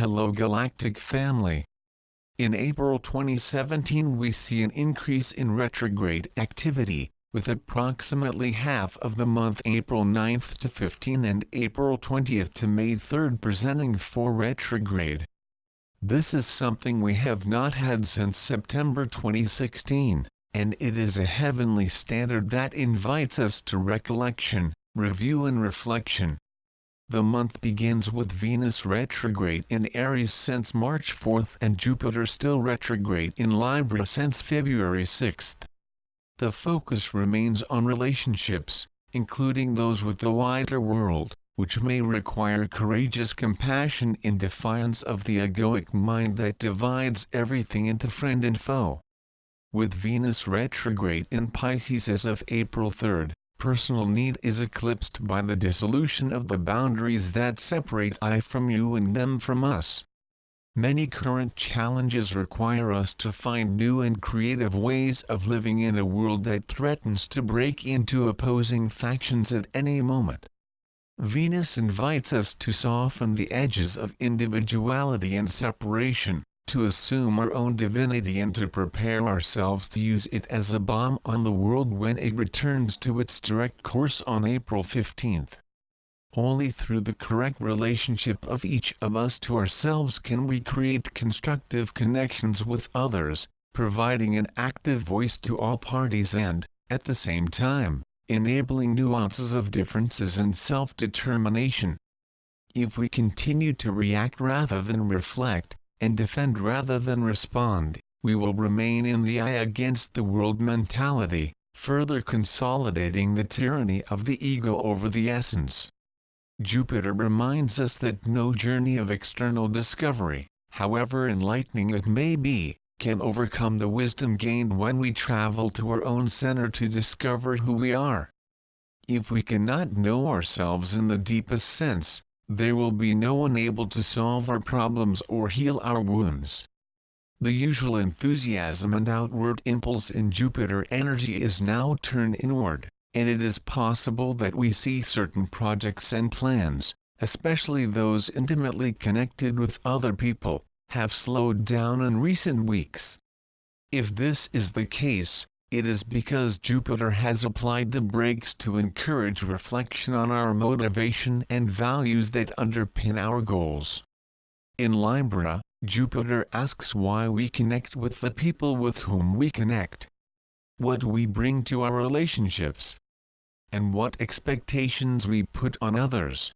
Hello Galactic family. In April 2017 we see an increase in retrograde activity, with approximately half of the month April 9th to 15 and April 20th to May 3rd presenting for retrograde. This is something we have not had since September 2016, and it is a heavenly standard that invites us to recollection, review and reflection. The month begins with Venus retrograde in Aries since March 4th and Jupiter still retrograde in Libra since February 6th. The focus remains on relationships, including those with the wider world, which may require courageous compassion in defiance of the egoic mind that divides everything into friend and foe. With Venus retrograde in Pisces as of April 3rd, personal need is eclipsed by the dissolution of the boundaries that separate I from you and them from us. Many current challenges require us to find new and creative ways of living in a world that threatens to break into opposing factions at any moment. Venus invites us to soften the edges of individuality and separation, to assume our own divinity and to prepare ourselves to use it as a bomb on the world when it returns to its direct course on April 15th. Only through the correct relationship of each of us to ourselves can we create constructive connections with others, providing an active voice to all parties and, at the same time, enabling nuances of differences and self-determination. If we continue to react rather than reflect, and defend rather than respond, we will remain in the I against the world mentality, further consolidating the tyranny of the ego over the essence. Jupiter reminds us that no journey of external discovery, however enlightening it may be, can overcome the wisdom gained when we travel to our own center to discover who we are. If we cannot know ourselves in the deepest sense, there will be no one able to solve our problems or heal our wounds. The usual enthusiasm and outward impulse in Jupiter energy is now turned inward, and it is possible that we see certain projects and plans, especially those intimately connected with other people, have slowed down in recent weeks. If this is the case, it is because Jupiter has applied the brakes to encourage reflection on our motivation and values that underpin our goals. In Libra, Jupiter asks why we connect with the people with whom we connect, what we bring to our relationships, and what expectations we put on others.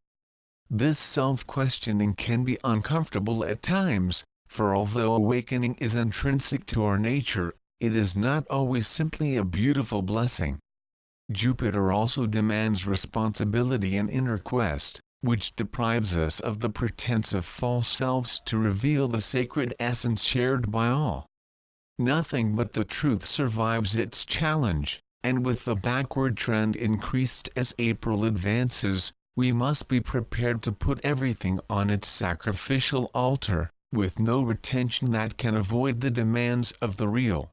This self-questioning can be uncomfortable at times, for although awakening is intrinsic to our nature, it is not always simply a beautiful blessing. Jupiter also demands responsibility and inner quest, which deprives us of the pretense of false selves to reveal the sacred essence shared by all. Nothing but the truth survives its challenge, and with the backward trend increased as April advances, we must be prepared to put everything on its sacrificial altar, with no retention that can avoid the demands of the real.